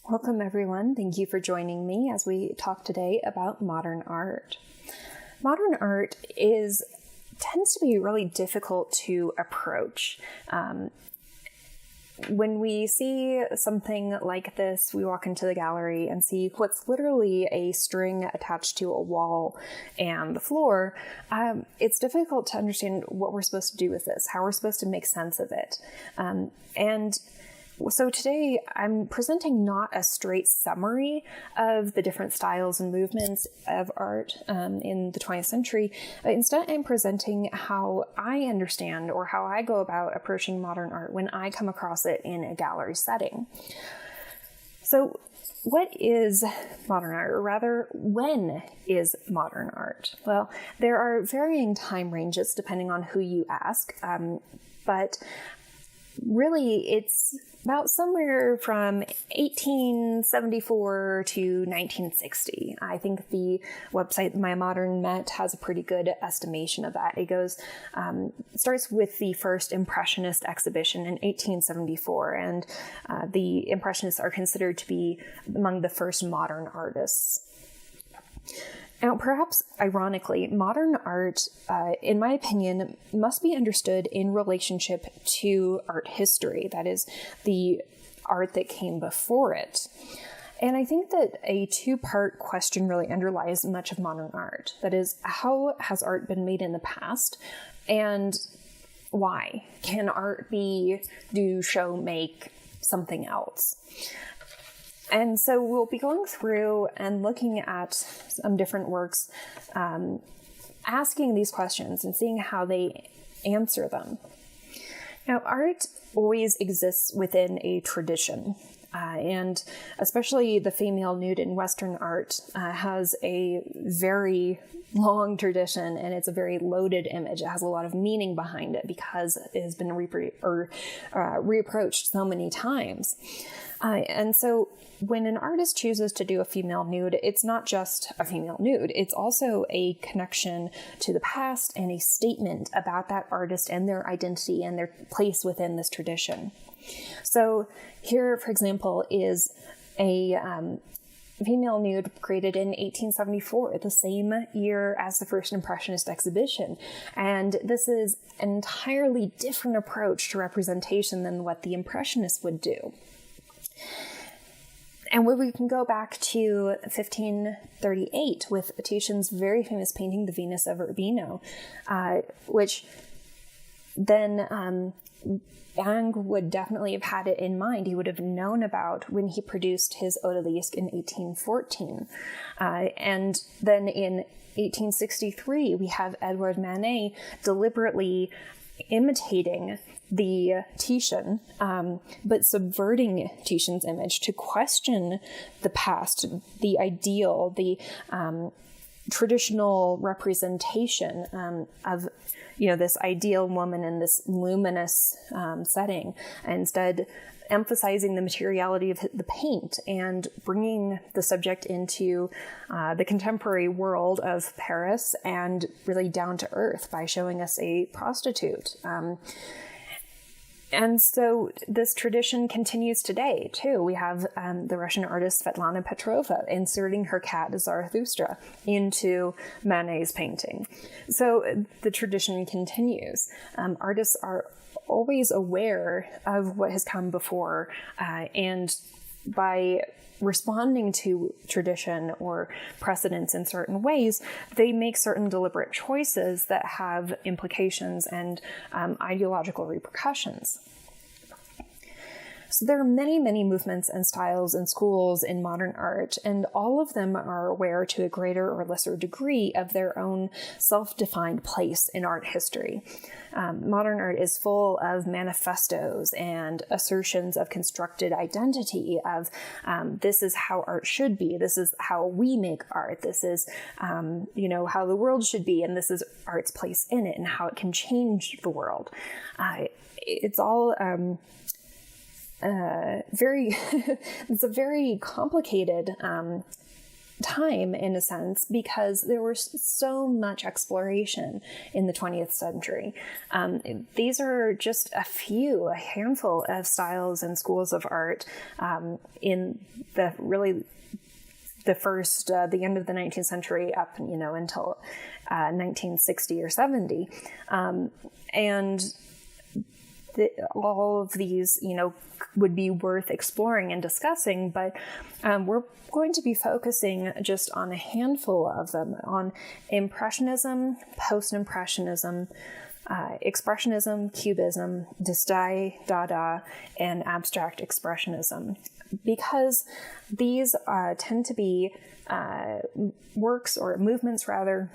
Welcome, everyone. Thank you for joining me as we talk today about modern art. Modern art tends to be really difficult to approach. When we see something like this, we walk into the gallery and see what's literally a string attached to a wall and the floor. It's difficult to understand what we're supposed to do with this, how we're supposed to make sense of it. So today I'm presenting not a straight summary of the different styles and movements of art in the 20th century. Instead, I'm presenting how I understand or how I go about approaching modern art when I come across it in a gallery setting. So what is modern art, or rather, when is modern art? Well, there are varying time ranges depending on who you ask, but really, it's about somewhere from 1874 to 1960. I think the website My Modern Met has a pretty good estimation of that. It goes, starts with the first Impressionist exhibition in 1874, and the Impressionists are considered to be among the first modern artists. Now, perhaps ironically, modern art, in my opinion, must be understood in relationship to art history, that is, the art that came before it. And I think that a two-part question really underlies much of modern art. That is, how has art been made in the past, and why? Can art do, show, make something else? And so we'll be going through and looking at some different works, asking these questions and seeing how they answer them. Now, art always exists within a tradition, and especially the female nude in Western art has a very long tradition, and it's a very loaded image. It has a lot of meaning behind it because it has been reapproached so many times. And so when an artist chooses to do a female nude, it's not just a female nude. It's also a connection to the past and a statement about that artist and their identity and their place within this tradition. So here, for example, is a female nude created in 1874, the same year as the first Impressionist exhibition. And this is an entirely different approach to representation than what the Impressionists would do. And we can go back to 1538 with Titian's very famous painting, The Venus of Urbino, which then Young would definitely have had it in mind. He would have known about when he produced his Odalisque in 1814. And then in 1863, we have Edouard Manet deliberately imitating the Titian, but subverting Titian's image to question the past, the ideal, the traditional representation of this ideal woman in this luminous setting, instead emphasizing the materiality of the paint and bringing the subject into the contemporary world of Paris and really down to earth by showing us a prostitute. And so this tradition continues today, too. We have the Russian artist Svetlana Petrova inserting her cat Zarathustra into Manet's painting. So the tradition continues. Artists are always aware of what has come before, and by responding to tradition or precedents in certain ways, they make certain deliberate choices that have implications and ideological repercussions. So there are many, many movements and styles and schools in modern art, and all of them are aware to a greater or lesser degree of their own self-defined place in art history. Modern art is full of manifestos and assertions of constructed identity of this is how art should be, this is how we make art, this is how the world should be, and this is art's place in it and how it can change the world. It's all it's a very complicated time, in a sense, because there was so much exploration in the 20th century. These are just a handful of styles and schools of art in the end of the 19th century up, until 1960 or 70. And all of these, would be worth exploring and discussing, but we're going to be focusing just on a handful of them, on Impressionism, Post-Impressionism, Expressionism, Cubism, Stijl, Dada, and Abstract Expressionism, because these tend to be works or movements, rather,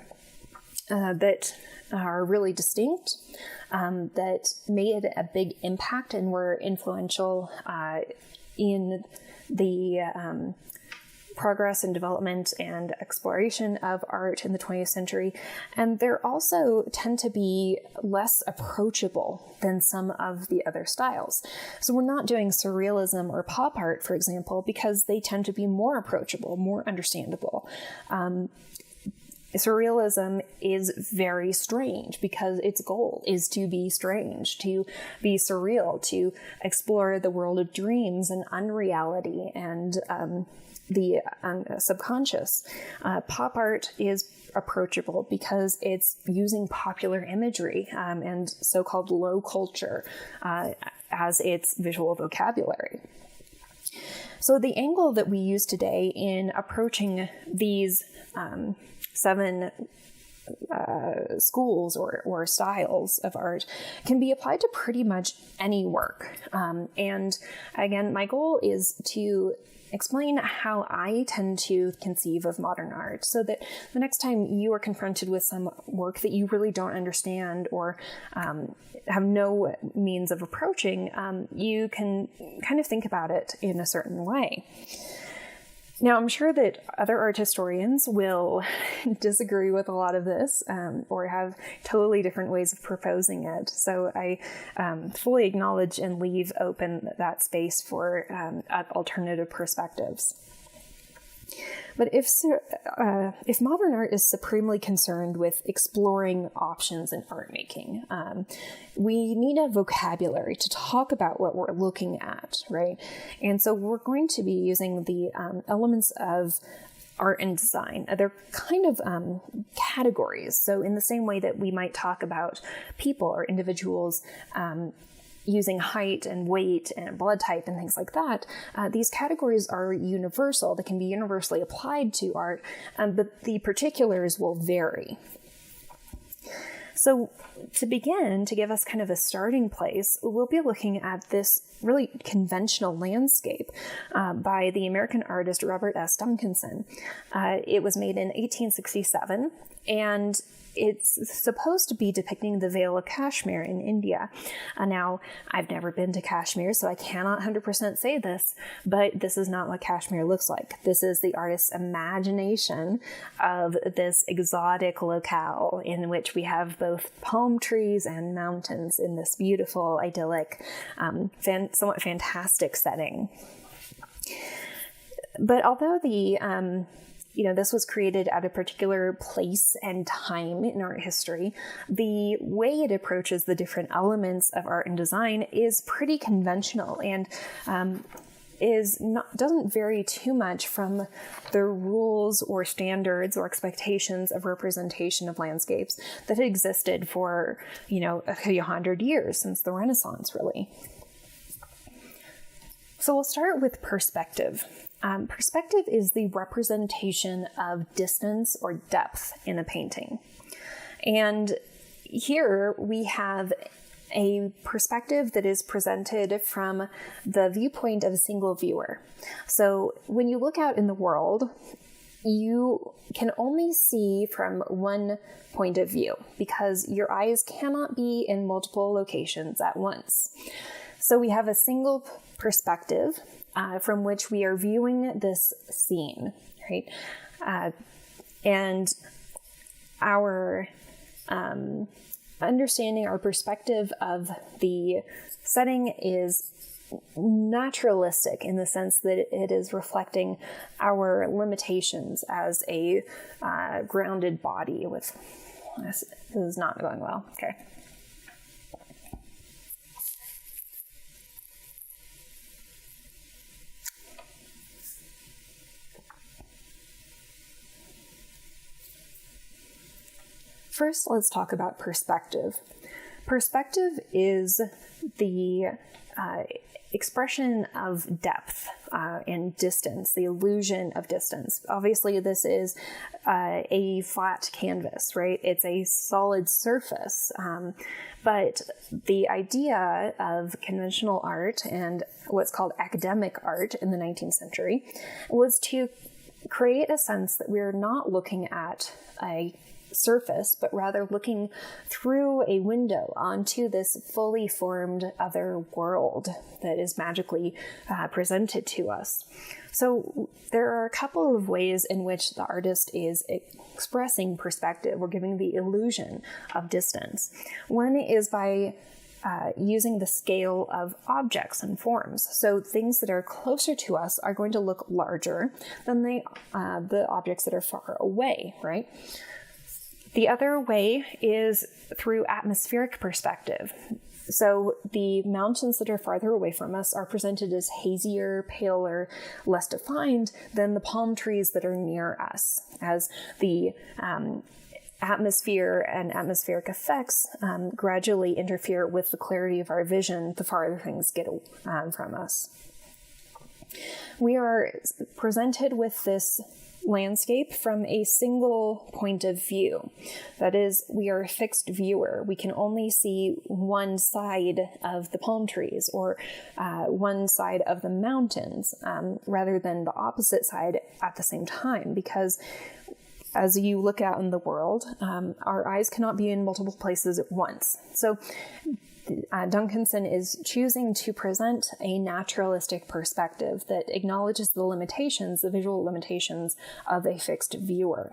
that are really distinct, that made a big impact and were influential in the progress and development and exploration of art in the 20th century. And they're also tend to be less approachable than some of the other styles. So we're not doing surrealism or pop art, for example, because they tend to be more approachable, more understandable. Surrealism is very strange because its goal is to be strange, to be surreal, to explore the world of dreams and unreality and the subconscious. Pop art is approachable because it's using popular imagery and so-called low culture as its visual vocabulary. So the angle that we use today in approaching these 7 schools or styles of art can be applied to pretty much any work. And again, my goal is to explain how I tend to conceive of modern art, so that the next time you are confronted with some work that you really don't understand or have no means of approaching, you can kind of think about it in a certain way. Now, I'm sure that other art historians will disagree with a lot of this or have totally different ways of proposing it. So I fully acknowledge and leave open that space for alternative perspectives. But if modern art is supremely concerned with exploring options in art making, we need a vocabulary to talk about what we're looking at, right? And so we're going to be using the elements of art and design. They're kind of categories. So in the same way that we might talk about people or individuals using height and weight and blood type and things like that, these categories are universal. They can be universally applied to art, but the particulars will vary. So to begin, to give us kind of a starting place, we'll be looking at this really conventional landscape by the American artist Robert S. Duncanson. It was made in 1867, and it's supposed to be depicting the Vale of Kashmir in India. Now, I've never been to Kashmir, so I cannot 100% say this, but this is not what Kashmir looks like. This is the artist's imagination of this exotic locale in which we have both palm trees and mountains in this beautiful, idyllic, somewhat fantastic setting. But although this was created at a particular place and time in art history, the way it approaches the different elements of art and design is pretty conventional and doesn't vary too much from the rules or standards or expectations of representation of landscapes that had existed for, a few hundred years since the Renaissance, really. So we'll start with perspective. Perspective is the representation of distance or depth in a painting. And here we have a perspective that is presented from the viewpoint of a single viewer. So when you look out in the world, you can only see from one point of view because your eyes cannot be in multiple locations at once. So we have a single perspective from which we are viewing this scene, right? And our understanding, our perspective of the setting is naturalistic in the sense that it is reflecting our limitations as a grounded body with, this is not going well, okay. First, let's talk about perspective. Perspective is the expression of depth and distance, the illusion of distance. Obviously, this is a flat canvas, right? It's a solid surface. But the idea of conventional art and what's called academic art in the 19th century was to create a sense that we're not looking at a surface, but rather looking through a window onto this fully formed other world that is magically presented to us. So there are a couple of ways in which the artist is expressing perspective or giving the illusion of distance. One is by using the scale of objects and forms. So things that are closer to us are going to look larger than the objects that are far away, right? The other way is through atmospheric perspective. So the mountains that are farther away from us are presented as hazier, paler, less defined than the palm trees that are near us, as the atmosphere and atmospheric effects gradually interfere with the clarity of our vision the farther things get from us. We are presented with this landscape from a single point of view. That is, we are a fixed viewer. We can only see one side of the palm trees or one side of the mountains rather than the opposite side at the same time, because as you look out in the world, our eyes cannot be in multiple places at once. So Duncanson is choosing to present a naturalistic perspective that acknowledges the limitations, the visual limitations of a fixed viewer.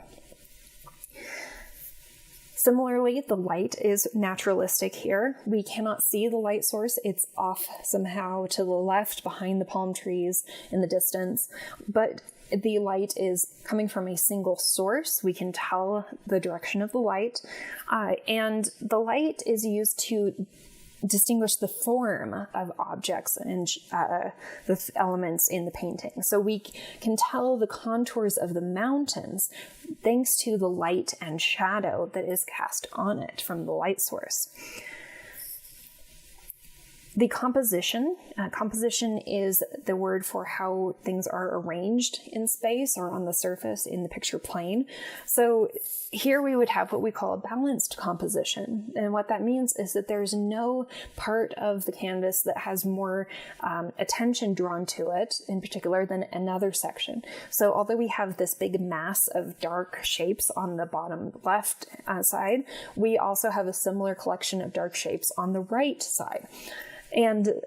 Similarly, the light is naturalistic here. We cannot see the light source. It's off somehow to the left behind the palm trees in the distance, but the light is coming from a single source. We can tell the direction of the light, and the light is used to distinguish the form of objects and the elements in the painting. So we can tell the contours of the mountains thanks to the light and shadow that is cast on it from the light source. The composition is the word for how things are arranged in space or on the surface in the picture plane. So here we would have what we call a balanced composition. And what that means is that there's no part of the canvas that has more attention drawn to it in particular than another section. So although we have this big mass of dark shapes on the bottom left side, we also have a similar collection of dark shapes on the right side. And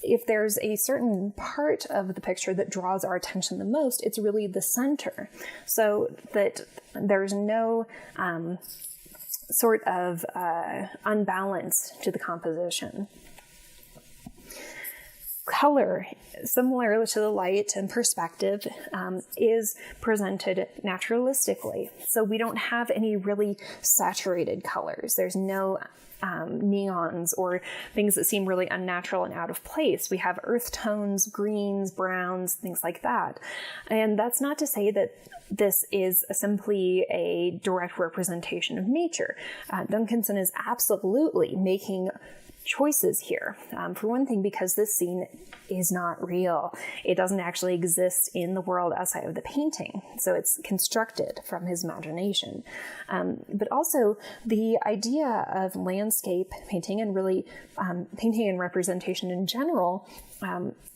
if there's a certain part of the picture that draws our attention the most, it's really the center, so that there's no sort of unbalance to the composition. Color, similar to the light and perspective, is presented naturalistically. So we don't have any really saturated colors. There's no neons or things that seem really unnatural and out of place. We have earth tones, greens, browns, things like that. And that's not to say that this is simply a direct representation of nature. Duncanson is absolutely making choices here. For one thing, because this scene is not real. It doesn't actually exist in the world outside of the painting. So it's constructed from his imagination. But also the idea of landscape painting and really painting and representation in general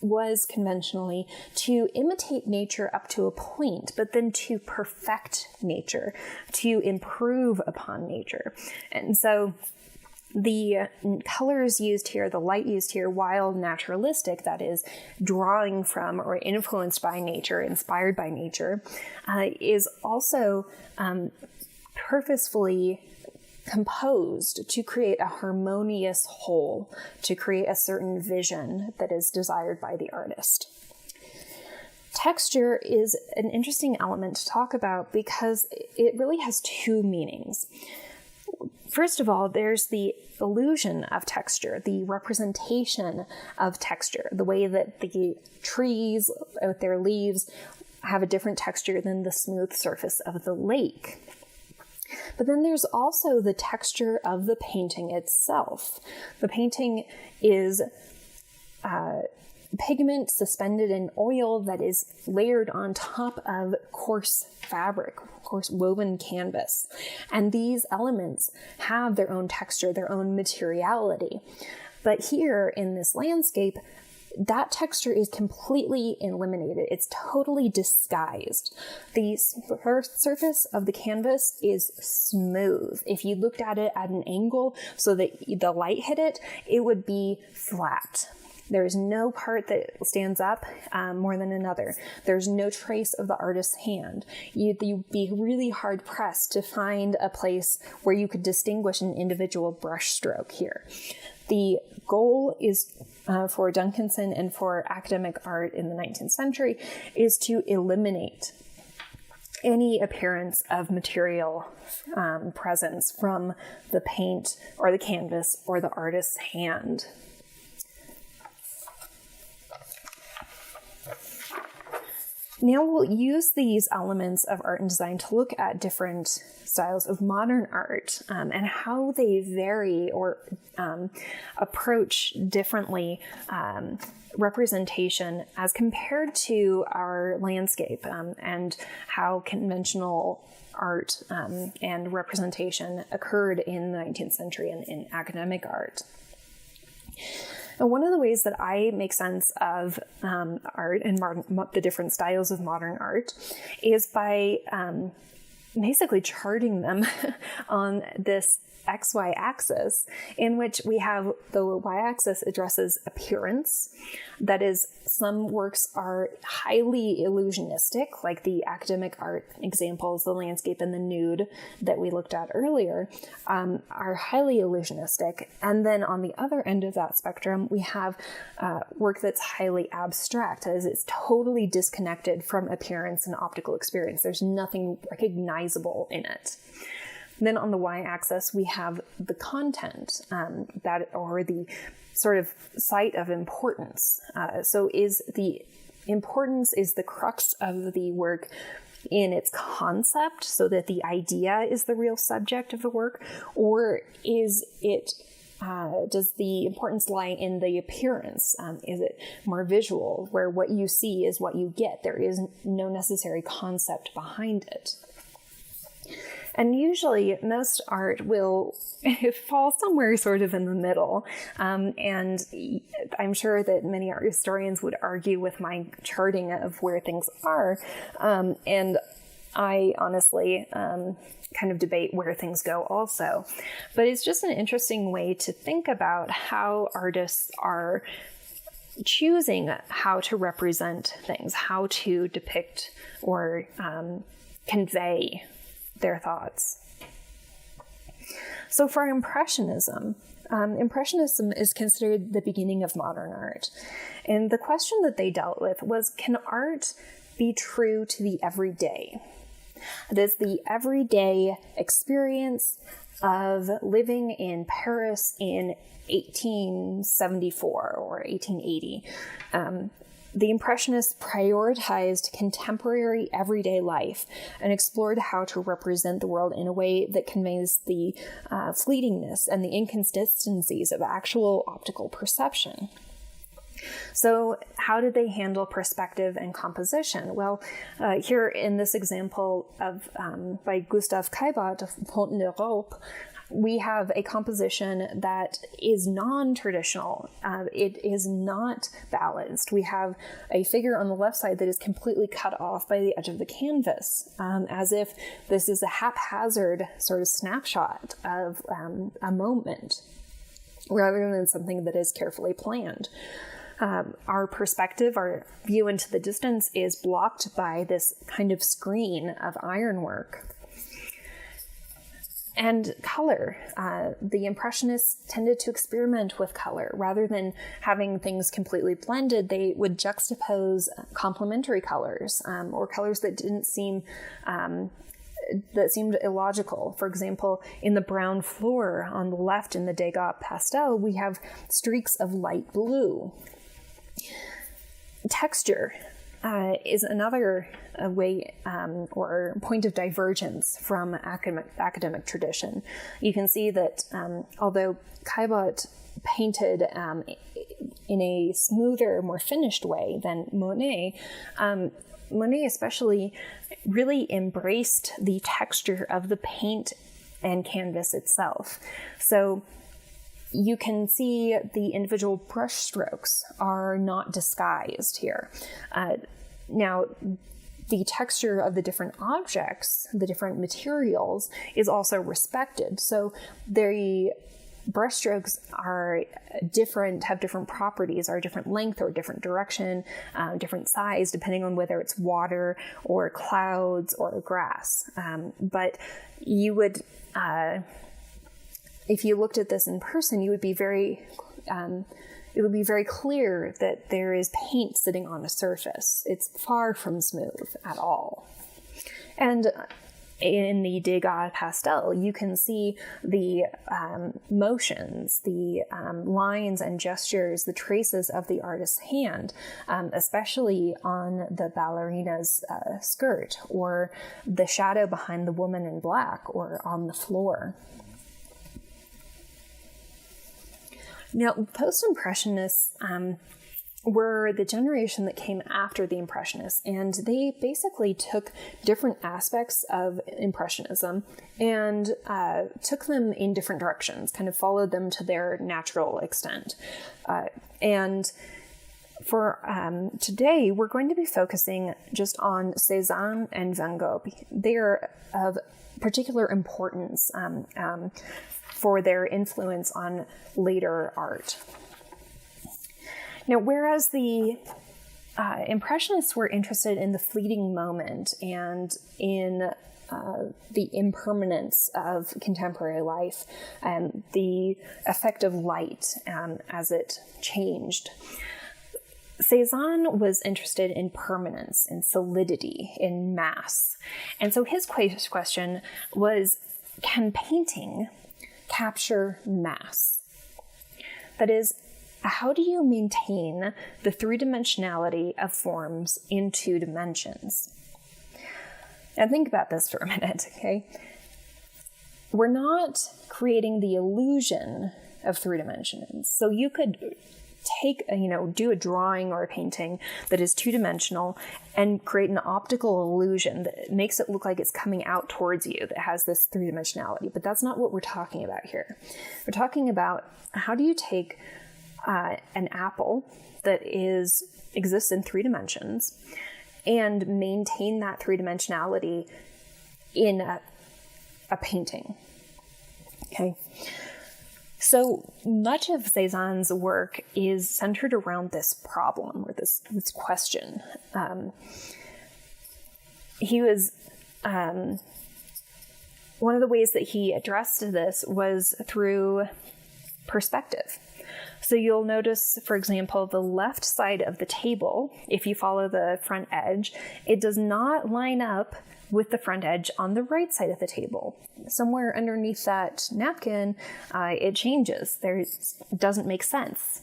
was conventionally to imitate nature up to a point, but then to perfect nature, to improve upon nature. And so the colors used here, the light used here, while naturalistic, that is, drawing from or influenced by nature, inspired by nature, is also purposefully composed to create a harmonious whole, to create a certain vision that is desired by the artist. Texture is an interesting element to talk about because it really has two meanings. First of all, there's the illusion of texture, the representation of texture, the way that the trees with their leaves have a different texture than the smooth surface of the lake. But then there's also the texture of the painting itself. The painting is pigment suspended in oil that is layered on top of coarse fabric, coarse woven canvas. And these elements have their own texture, their own materiality. But here in this landscape, that texture is completely eliminated. It's totally disguised. The surface of the canvas is smooth. If you looked at it at an angle so that the light hit it, it would be flat. There's no part that stands up more than another. There's no trace of the artist's hand. You'd be really hard pressed to find a place where you could distinguish an individual brush stroke here. The goal is for Duncanson and for academic art in the 19th century is to eliminate any appearance of material presence from the paint or the canvas or the artist's hand. Now we'll use these elements of art and design to look at different styles of modern art and how they vary or approach differently representation as compared to our landscape and how conventional art and representation occurred in the 19th century and in academic art. And one of the ways that I make sense of art and the different styles of modern art is by basically charting them on this XY axis, in which we have the y-axis addresses appearance. That is, some works are highly illusionistic, like the academic art examples, the landscape and the nude that we looked at earlier, are highly illusionistic. And then on the other end of that spectrum, we have work that's highly abstract, as it's totally disconnected from appearance and optical experience. There's nothing recognizable in it. Then on the y-axis, we have the content, or the sort of site of importance. So is the importance is the crux of the work in its concept, so that the idea is the real subject of the work, or is it does the importance lie in the appearance? Is it more visual, where what you see is what you get? There is no necessary concept behind it. And usually most art will fall somewhere sort of in the middle. And I'm sure that many art historians would argue with my charting of where things are. And I honestly kind of debate where things go also. But it's just an interesting way to think about how artists are choosing how to represent things, how to depict or convey their thoughts. So for Impressionism, Impressionism is considered the beginning of modern art. And the question that they dealt with was, can art be true to the everyday? That is, the everyday experience of living in Paris in 1874 or 1880. The Impressionists prioritized contemporary everyday life and explored how to represent the world in a way that conveys the fleetingness and the inconsistencies of actual optical perception. So how did they handle perspective and composition? Well, here in this example of by Gustave Caillebotte of Pont l'Europe, we have a composition that is non-traditional. It is not balanced. We have a figure on the left side that is completely cut off by the edge of the canvas, as if this is a haphazard sort of snapshot of a moment, rather than something that is carefully planned. Our perspective, our view into the distance, is blocked by this kind of screen of ironwork. And color. The Impressionists tended to experiment with color. Rather than having things completely blended, they would juxtapose complementary colors, or colors that didn't seem that seemed illogical. For example, in the brown floor on the left in the Degas pastel, we have streaks of light blue. Texture is another way or point of divergence from academic tradition. You can see that although Caillebotte painted in a smoother, more finished way than Monet, Monet especially really embraced the texture of the paint and canvas itself. So you can see the individual brush strokes are not disguised here. Now, the texture of the different objects, the different materials, is also respected. So the brushstrokes are different, have different properties, are different length or different direction, different size, depending on whether it's water or clouds or grass. But you would, if you looked at this in person, you would be very, it would be very clear that there is paint sitting on a surface. It's far from smooth at all. And in the Degas pastel, you can see the motions, the lines and gestures, the traces of the artist's hand, especially on the ballerina's skirt, or the shadow behind the woman in black, or on the floor. Now, Post-Impressionists were the generation that came after the Impressionists, and they basically took different aspects of Impressionism and took them in different directions, kind of followed them to their natural extent. And for today, we're going to be focusing just on Cézanne and Van Gogh. They are of particular importance for their influence on later art. Now, whereas the Impressionists were interested in the fleeting moment and in the impermanence of contemporary life and the effect of light as it changed, Cézanne was interested in permanence, in solidity, in mass. And so his question was, can painting capture mass? That is, how do you maintain the three-dimensionality of forms in two dimensions? Now think about this for a minute, okay? We're not creating the illusion of three dimensions. So you could take, do a drawing or a painting that is two-dimensional and create an optical illusion that makes it look like it's coming out towards you, that has this three-dimensionality. But that's not what we're talking about here. We're talking about how do you take an apple that exists in three dimensions and maintain that three-dimensionality in a painting. Okay. So much of Cézanne's work is centered around this problem, or this question. He was one of the ways that he addressed this was through perspective. So you'll notice, for example, the left side of the table, if you follow the front edge, it does not line up with the front edge on the right side of the table. Somewhere underneath that napkin, it changes. It doesn't make sense.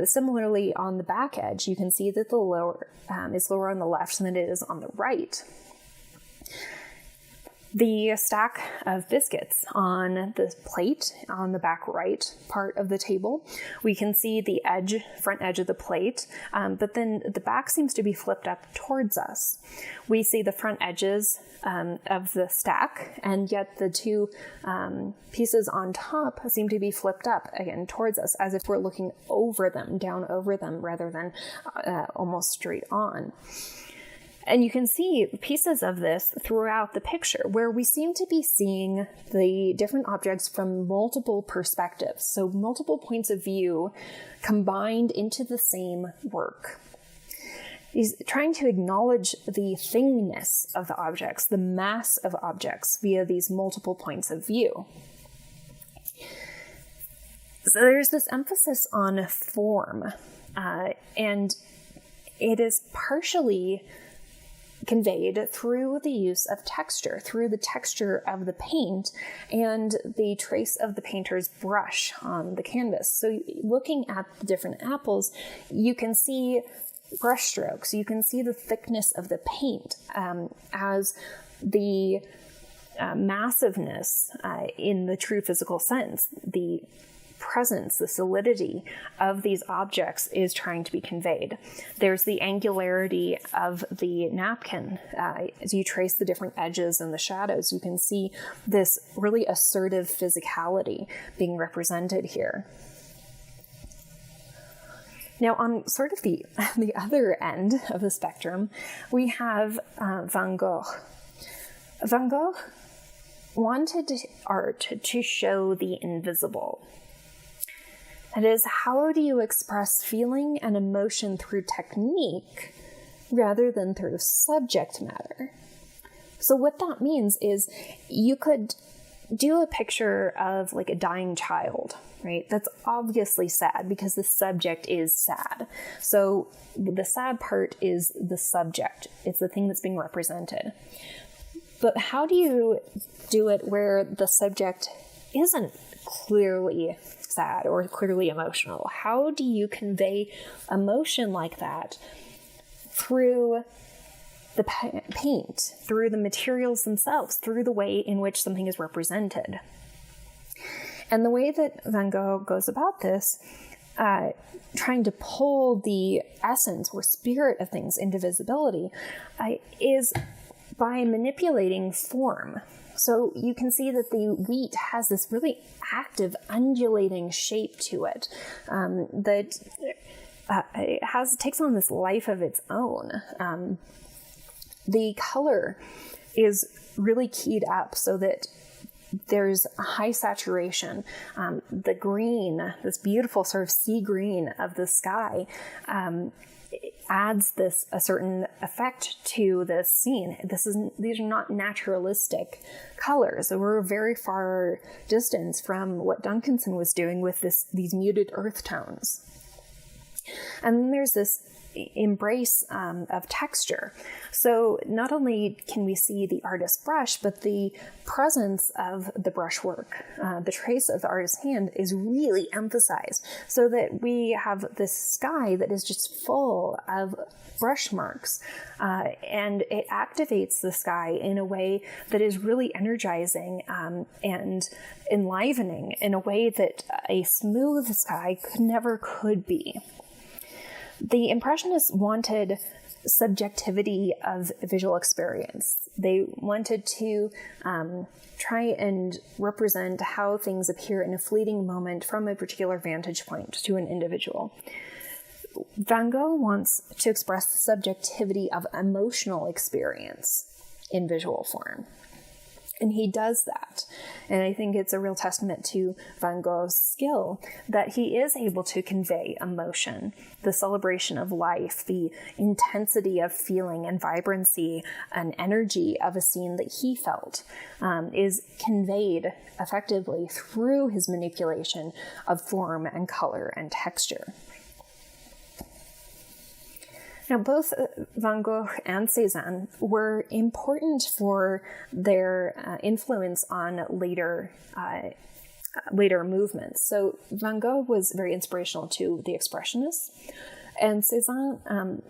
Similarly, on the back edge, you can see that the lower is lower on the left than it is on the right. The stack of biscuits on the plate on the back right part of the table, we can see the front edge of the plate, but then the back seems to be flipped up towards us. We see the front edges of the stack, and yet the two pieces on top seem to be flipped up again towards us, as if we're looking over them, down over them, rather than almost straight on. And you can see pieces of this throughout the picture, where we seem to be seeing the different objects from multiple perspectives, so multiple points of view combined into the same work. He's trying to acknowledge the thingness of the objects, the mass of objects via these multiple points of view. So there's this emphasis on form, and it is partially conveyed through the use of texture, through the texture of the paint and the trace of the painter's brush on the canvas. So looking at the different apples, you can see brush strokes, you can see the thickness of the paint as the massiveness in the true physical sense, the presence, the solidity of these objects is trying to be conveyed. There's the angularity of the napkin. As you trace the different edges and the shadows, you can see this really assertive physicality being represented here. Now, on sort of the other end of the spectrum, we have Van Gogh. Van Gogh wanted art to show the invisible. That is, how do you express feeling and emotion through technique rather than through subject matter? So what that means is you could do a picture of like a dying child, right? That's obviously sad because the subject is sad. So the sad part is the subject. It's the thing that's being represented. But how do you do it where the subject isn't clearly sad or clearly emotional? How do you convey emotion like that through the paint, through the materials themselves, through the way in which something is represented? And the way that Van Gogh goes about this, trying to pull the essence or spirit of things into visibility, is by manipulating form. So you can see that the wheat has this really active, undulating shape to it that takes on this life of its own. The color is really keyed up so that there's a high saturation. The green, this beautiful sort of sea green of the sky, adds a certain effect to this scene. These are not naturalistic colors. So we're very far distance from what Duncanson was doing with these muted earth tones. And then there's this embrace of texture. So not only can we see the artist's brush, but the presence of the brushwork, the trace of the artist's hand is really emphasized so that we have this sky that is just full of brush marks, and it activates the sky in a way that is really energizing and enlivening in a way that a smooth sky never could be. The Impressionists wanted subjectivity of visual experience. They wanted to try and represent how things appear in a fleeting moment from a particular vantage point to an individual. Van Gogh wants to express the subjectivity of emotional experience in visual form. And he does that. And I think it's a real testament to Van Gogh's skill that he is able to convey emotion, the celebration of life, the intensity of feeling and vibrancy and energy of a scene that he felt is conveyed effectively through his manipulation of form and color and texture. Now, both Van Gogh and Cézanne were important for their influence on later movements. So Van Gogh was very inspirational to the Expressionists, and Cézanne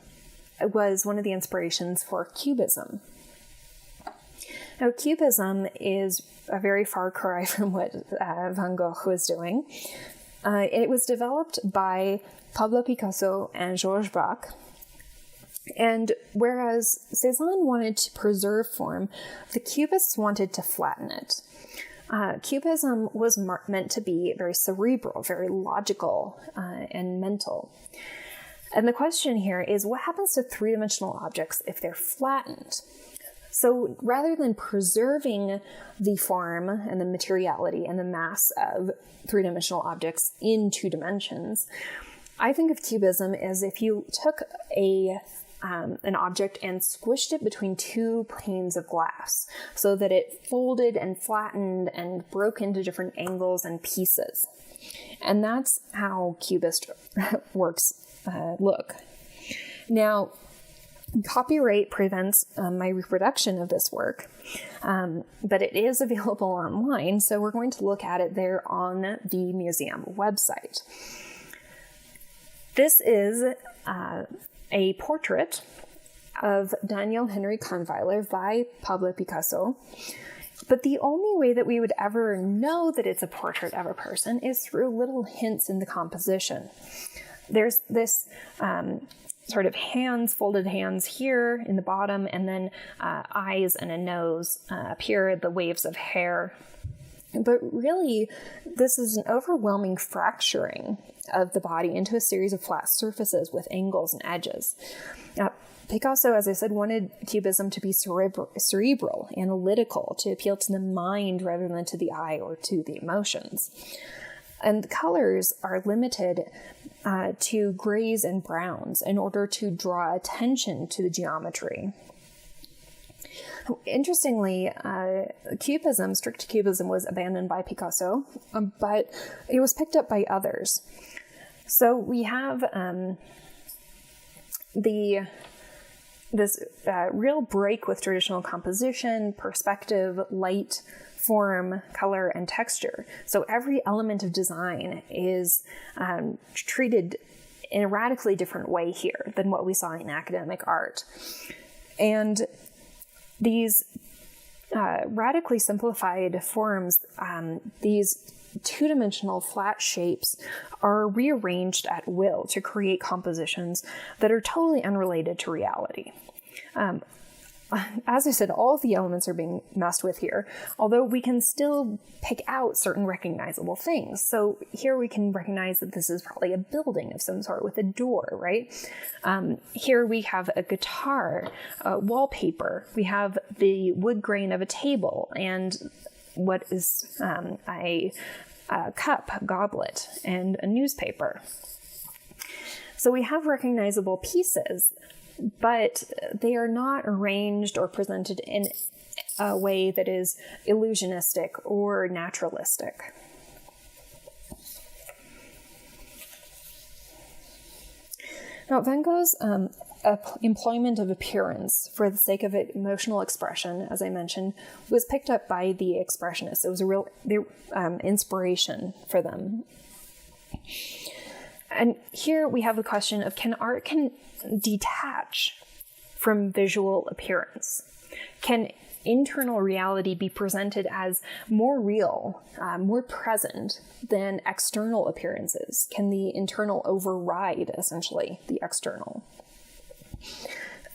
was one of the inspirations for Cubism. Now, Cubism is a very far cry from what Van Gogh was doing. It was developed by Pablo Picasso and Georges Braque. And whereas Cézanne wanted to preserve form, the Cubists wanted to flatten it. Cubism was meant to be very cerebral, very logical, and mental. And the question here is, what happens to three-dimensional objects if they're flattened? So rather than preserving the form and the materiality and the mass of three-dimensional objects in 2 dimensions, I think of Cubism as if you took a an object and squished it between two panes of glass so that it folded and flattened and broke into different angles and pieces. And that's how Cubist works look. Now, copyright prevents my reproduction of this work, but it is available online, so we're going to look at it there on the museum website. This is a portrait of Daniel Henry Kahnweiler by Pablo Picasso, but the only way that we would ever know that it's a portrait of a person is through little hints in the composition. There's this sort of folded hands here in the bottom, and then eyes and a nose up here, the waves of hair. But really, this is an overwhelming fracturing of the body into a series of flat surfaces with angles and edges. Picasso, as I said, wanted Cubism to be cerebral, analytical, to appeal to the mind rather than to the eye or to the emotions. And the colors are limited to grays and browns in order to draw attention to the geometry. Interestingly, Cubism, strict Cubism, was abandoned by Picasso, but it was picked up by others. So we have this real break with traditional composition, perspective, light, form, color, and texture. So every element of design is treated in a radically different way here than what we saw in academic art. And these radically simplified forms, these two-dimensional flat shapes, are rearranged at will to create compositions that are totally unrelated to reality. As I said, all of the elements are being messed with here, although we can still pick out certain recognizable things. So here we can recognize that this is probably a building of some sort with a door, right? Here we have a guitar, wallpaper. We have the wood grain of a table and what is a cup, goblet, and a newspaper. So we have recognizable pieces, but they are not arranged or presented in a way that is illusionistic or naturalistic. Now, Van Gogh's employment of appearance for the sake of emotional expression, as I mentioned, was picked up by the Expressionists. It was a real inspiration for them. And here we have the question of, can art detach from visual appearance? Can internal reality be presented as more real, more present than external appearances? Can the internal override, essentially, the external?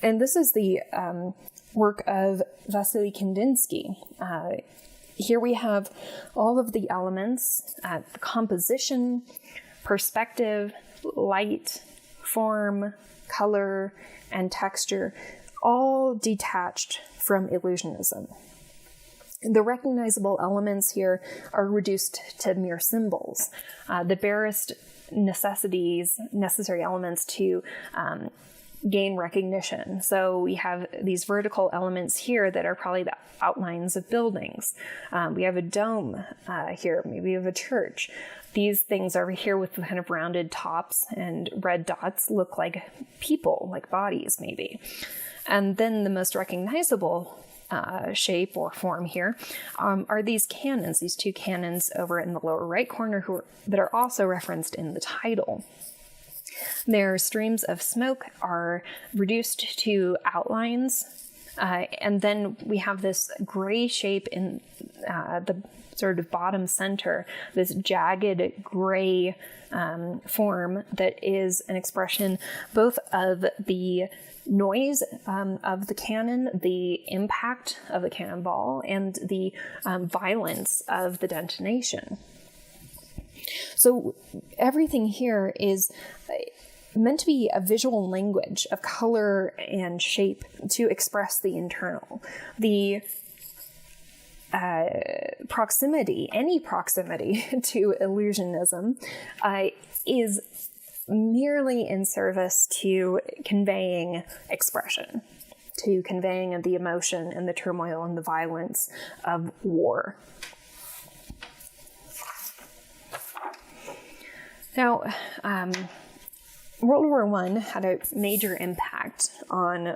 And this is the work of Vasily Kandinsky. Here we have all of the elements, composition, perspective, light, form, color, and texture, all detached from illusionism. The recognizable elements here are reduced to mere symbols, the barest necessary elements to gain recognition. So we have these vertical elements here that are probably the outlines of buildings. We have a dome here, maybe of a church. These things over here with the kind of rounded tops and red dots look like people, like bodies maybe. And then the most recognizable shape or form here are these cannons, these two cannons over in the lower right corner that are also referenced in the title. Their streams of smoke are reduced to outlines, and then we have this gray shape in the sort of bottom center, this jagged gray form that is an expression both of the noise of the cannon, the impact of the cannonball, and the violence of the detonation. So everything here is meant to be a visual language of color and shape to express the internal. The proximity, any proximity to illusionism is merely in service to conveying expression, to conveying the emotion and the turmoil and the violence of war. Now, World War I had a major impact on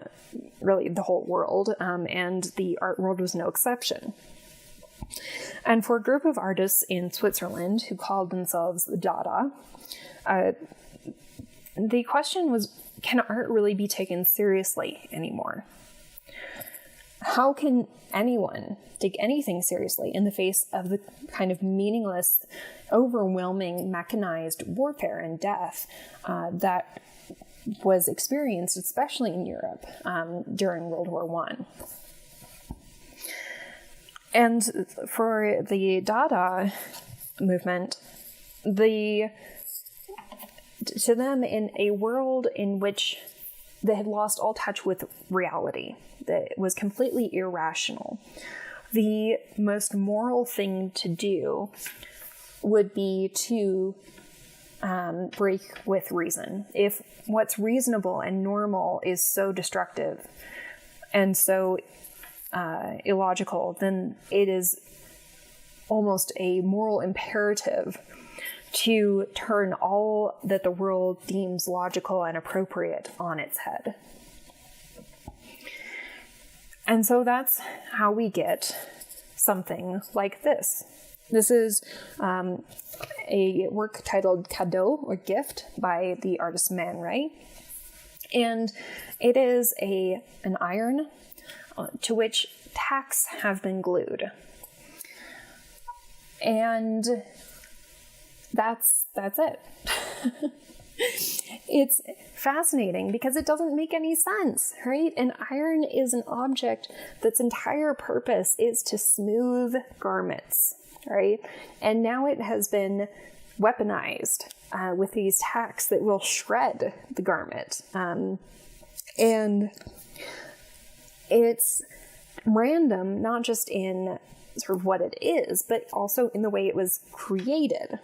really the whole world, and the art world was no exception. And for a group of artists in Switzerland who called themselves Dada, the question was, can art really be taken seriously anymore? How can anyone take anything seriously in the face of the kind of meaningless, overwhelming, mechanized warfare and death that was experienced, especially in Europe, during World War I? And for the Dada movement, to them, in a world in which they had lost all touch with reality, that was completely irrational, the most moral thing to do would be to break with reason. If what's reasonable and normal is so destructive and so illogical, then it is almost a moral imperative to turn all that the world deems logical and appropriate on its head. And so that's how we get something like this. This is a work titled Cadeau, or Gift, by the artist Man Ray. And it is an iron to which tacks have been glued. And that's it. It's fascinating because it doesn't make any sense, right? An iron is an object that's entire purpose is to smooth garments, right? And now it has been weaponized with these tacks that will shred the garment. And it's random, not just in sort of what it is, but also in the way it was created.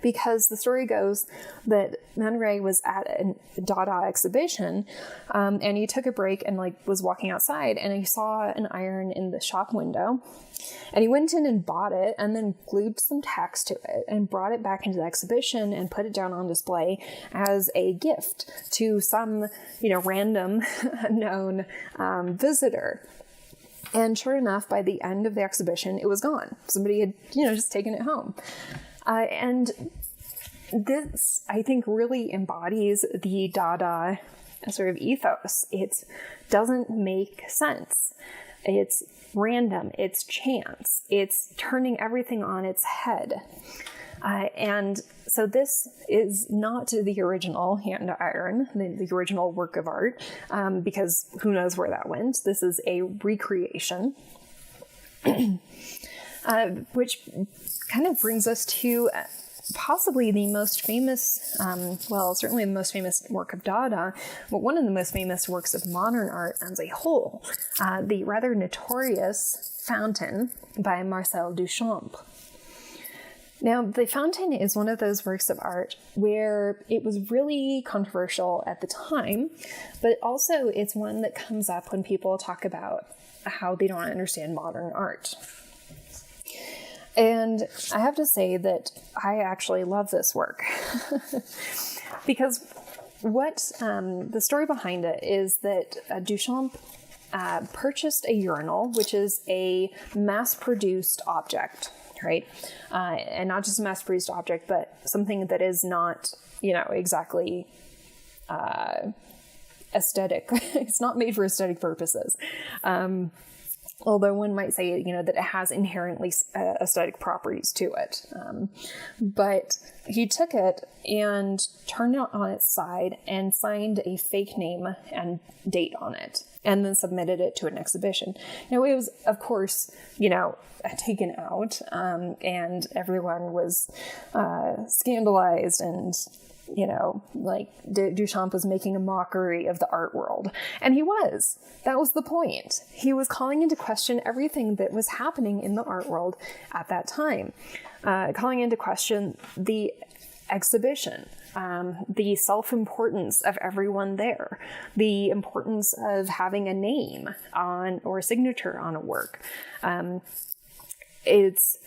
Because the story goes that Man Ray was at a Dada exhibition, and he took a break and was walking outside, and he saw an iron in the shop window, and he went in and bought it, and then glued some tacks to it, and brought it back into the exhibition and put it down on display as a gift to some, random unknown visitor. And sure enough, by the end of the exhibition, it was gone. Somebody had, just taken it home. And this, I think, really embodies the Dada sort of ethos. It doesn't make sense. It's random. It's chance. It's turning everything on its head. And so this is not the original hand iron, the original work of art, because who knows where that went. This is a recreation. Which kind of brings us to possibly the most famous, certainly the most famous work of Dada, but one of the most famous works of modern art as a whole, the rather notorious Fountain by Marcel Duchamp. Now, the Fountain is one of those works of art where it was really controversial at the time, but also it's one that comes up when people talk about how they don't understand modern art. And I have to say that I actually love this work because what the story behind it is that Duchamp purchased a urinal, which is a mass-produced object, right? And not just a mass-produced object, but something that is not, exactly aesthetic. It's not made for aesthetic purposes. Although one might say, that it has inherently aesthetic properties to it. But he took it and turned it on its side and signed a fake name and date on it, and then submitted it to an exhibition. Now, it was, of course, taken out, and everyone was scandalized and Duchamp was making a mockery of the art world. And he was. That was the point. He was calling into question everything that was happening in the art world at that time. Calling into question the exhibition, the self-importance of everyone there, the importance of having a name on or a signature on a work. It's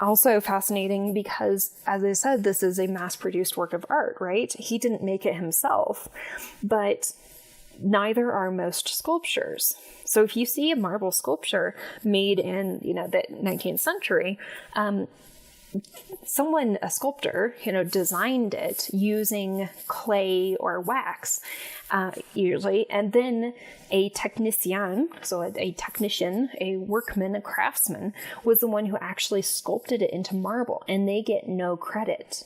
also fascinating because, as I said, this is a mass-produced work of art, right? He didn't make it himself, but neither are most sculptures. So if you see a marble sculpture made in, the 19th century, a sculptor, designed it using clay or wax, usually, and then a technicien, so a technician, a workman, a craftsman, was the one who actually sculpted it into marble, and they get no credit.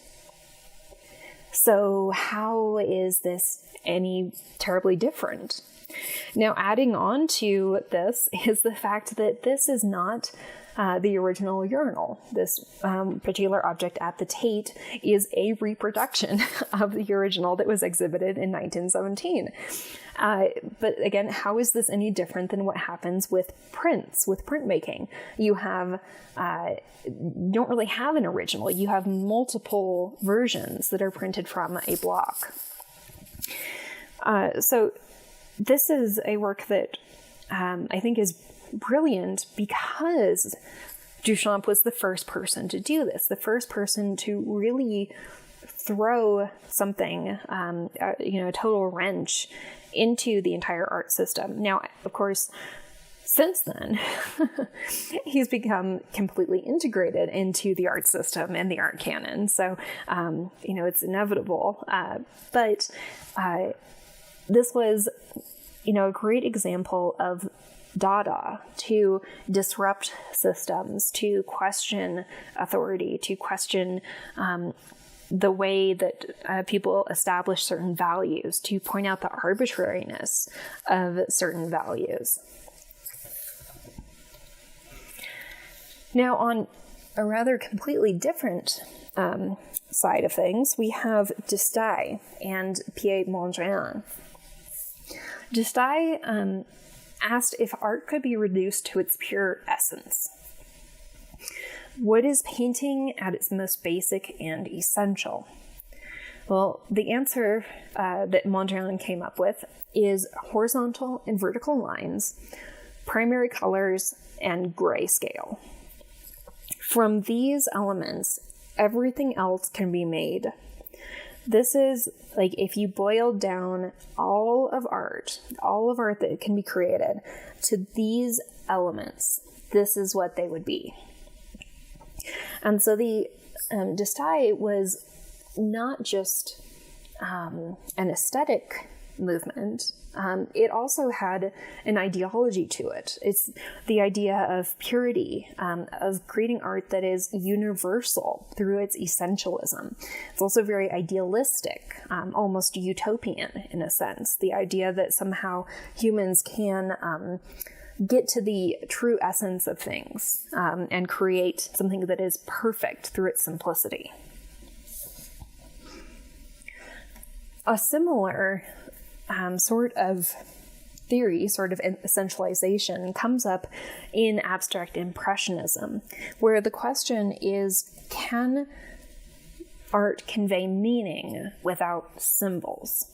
So how is this any terribly different? Now, adding on to this is the fact that this is not the original urinal. This particular object at the Tate is a reproduction of the original that was exhibited in 1917. But again, how is this any different than what happens with prints, with printmaking? You don't really have an original. You have multiple versions that are printed from a block. So this is a work that I think is brilliant because Duchamp was the first person to do this, the first person to really throw something, a total wrench into the entire art system. Now, of course, since then, he's become completely integrated into the art system and the art canon. So, it's inevitable. But this was, a great example of Dada, to disrupt systems, to question authority, to question the way that people establish certain values, to point out the arbitrariness of certain values. Now, on a rather completely different side of things, we have de Stijl and Stijl Mondrian. De Stijl asked if art could be reduced to its pure essence. What is painting at its most basic and essential? Well, the answer that Mondrian came up with is horizontal and vertical lines, primary colors, and grayscale. From these elements, everything else can be made. This is like if you boiled down all of art that can be created to these elements, this is what they would be. And so the de Stijl was not just an aesthetic movement. It also had an ideology to it. It's the idea of purity, of creating art that is universal through its essentialism. It's also very idealistic, almost utopian in a sense. The idea that somehow humans can get to the true essence of things and create something that is perfect through its simplicity. A similar sort of theory, sort of essentialization, comes up in abstract impressionism, where the question is, can art convey meaning without symbols?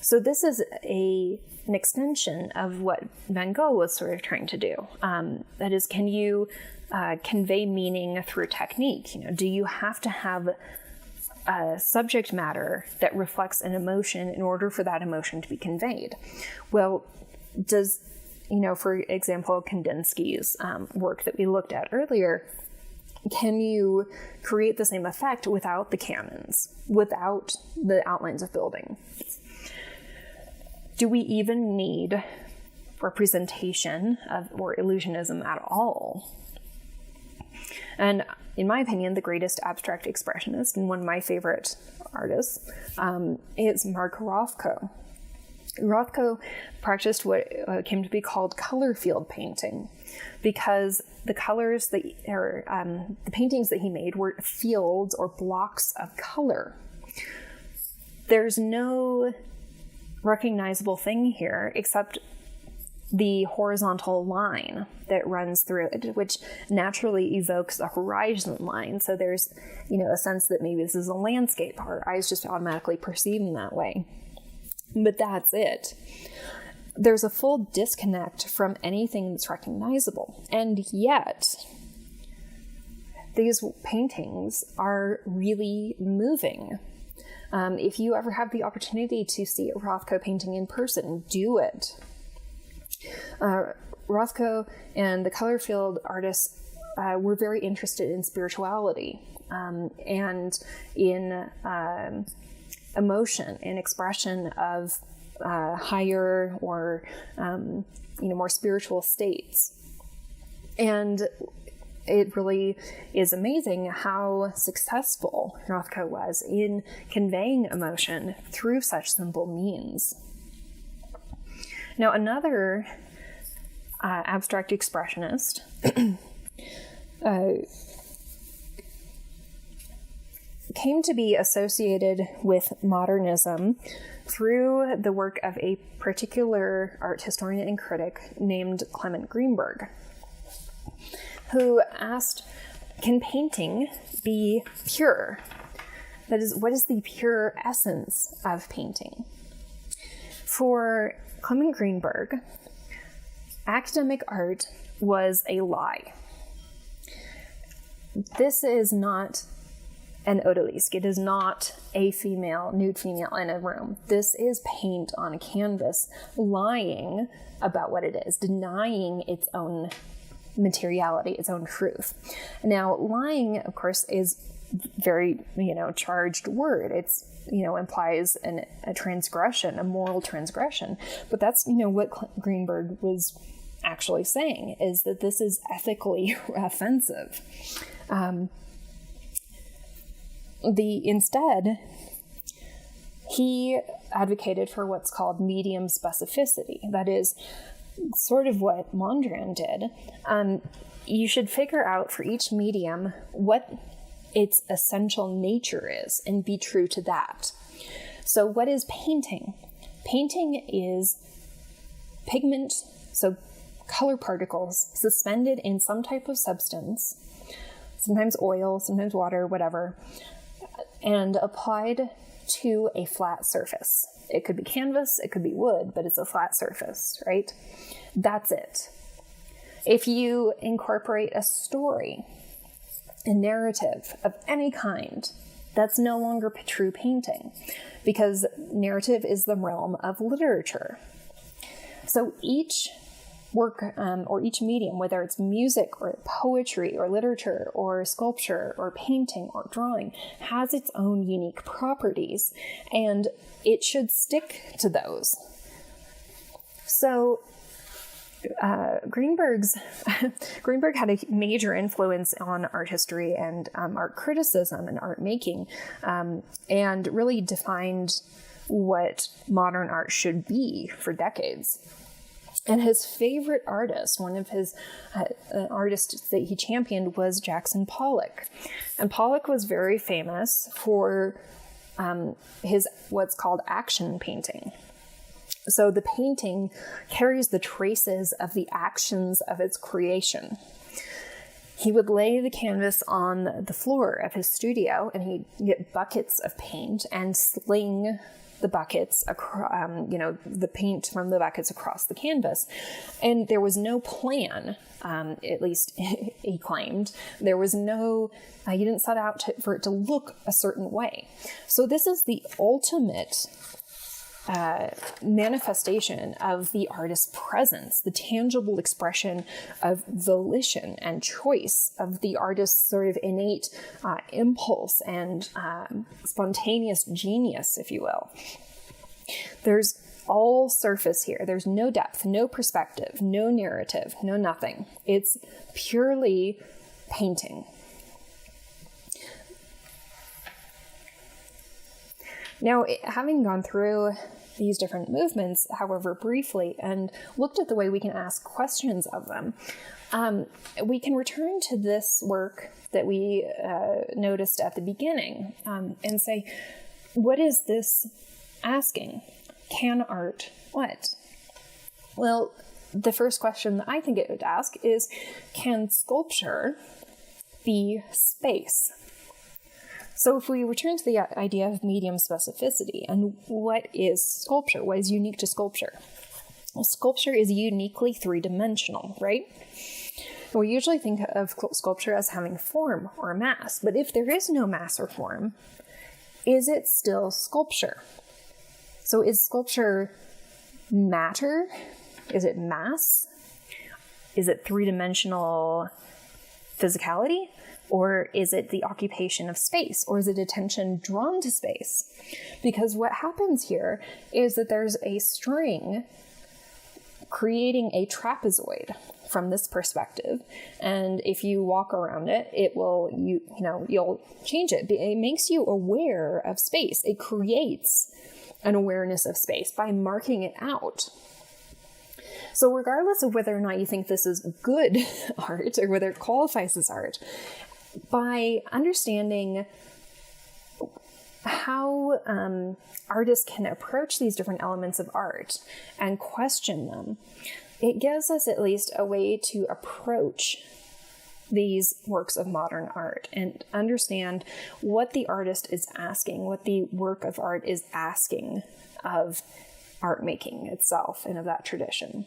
So this is an extension of what Van Gogh was sort of trying to do. That is, can you convey meaning through technique? Do you have to have subject matter that reflects an emotion in order for that emotion to be conveyed? Well, does, for example, Kandinsky's work that we looked at earlier, can you create the same effect without the canons, without the outlines of building? Do we even need representation or illusionism at all? And in my opinion, the greatest abstract expressionist and one of my favorite artists is Mark Rothko. Rothko practiced what came to be called color field painting, because the colors that, the paintings that he made were fields or blocks of color. There's no recognizable thing here except the horizontal line that runs through it, which naturally evokes a horizon line. So there's, a sense that maybe this is a landscape. Our eyes just automatically perceive them that way. But that's it. There's a full disconnect from anything that's recognizable. And yet, these paintings are really moving. If you ever have the opportunity to see a Rothko painting in person, do it. Rothko and the color field artists were very interested in spirituality and in emotion and expression of higher or more spiritual states. And it really is amazing how successful Rothko was in conveying emotion through such simple means. Now, another abstract expressionist came to be associated with modernism through the work of a particular art historian and critic named Clement Greenberg, who asked, can painting be pure? That is, what is the pure essence of painting? For Clement Greenberg, academic art was a lie. This is not an odalisque. It is not a nude female in a room. This is paint on a canvas lying about what it is, denying its own materiality, its own truth. Now, lying, of course, is very, charged word. It's, implies a transgression, a moral transgression. But that's, what Greenberg was actually saying, is that this is ethically offensive. Instead, he advocated for what's called medium specificity. That is sort of what Mondrian did. You should figure out for each medium what its essential nature is and be true to that. So what is painting? Painting is pigment, so color particles suspended in some type of substance, sometimes oil, sometimes water, whatever, and applied to a flat surface. It could be canvas, it could be wood, but it's a flat surface, right? That's it. If you incorporate a story, a narrative of any kind, that's no longer true painting, because narrative is the realm of literature. So each work or each medium, whether it's music or poetry or literature or sculpture or painting or drawing, has its own unique properties, and it should stick to those. So Greenberg had a major influence on art history and art criticism and art making, and really defined what modern art should be for decades. And his favorite artist, one of his artists that he championed, was Jackson Pollock. And Pollock was very famous for his what's called action painting. So the painting carries the traces of the actions of its creation. He would lay the canvas on the floor of his studio, and he'd get buckets of paint and sling the buckets, the paint from the buckets across the canvas. And there was no plan, at least he claimed. There was no, he didn't set out for it to look a certain way. So this is the ultimate manifestation of the artist's presence, the tangible expression of volition and choice, of the artist's sort of innate impulse and spontaneous genius, if you will. There's all surface here. There's no depth, no perspective, no narrative, no nothing. It's purely painting. Now, having gone through these different movements, however briefly, and looked at the way we can ask questions of them, we can return to this work that we noticed at the beginning and say, what is this asking? Can art what? Well, the first question that I think it would ask is, can sculpture be space? So if we return to the idea of medium specificity, and what is sculpture? What is unique to sculpture? Well, sculpture is uniquely three-dimensional, right? We usually think of sculpture as having form or mass, but if there is no mass or form, is it still sculpture? So is sculpture matter? Is it mass? Is it three-dimensional physicality? Or is it the occupation of space? Or is it attention drawn to space? Because what happens here is that there's a string creating a trapezoid from this perspective. And if you walk around it, you'll change it. It makes you aware of space. It creates an awareness of space by marking it out. So regardless of whether or not you think this is good art or whether it qualifies as art, by understanding how artists can approach these different elements of art and question them, it gives us at least a way to approach these works of modern art and understand what the artist is asking, what the work of art is asking of art making itself and of that tradition.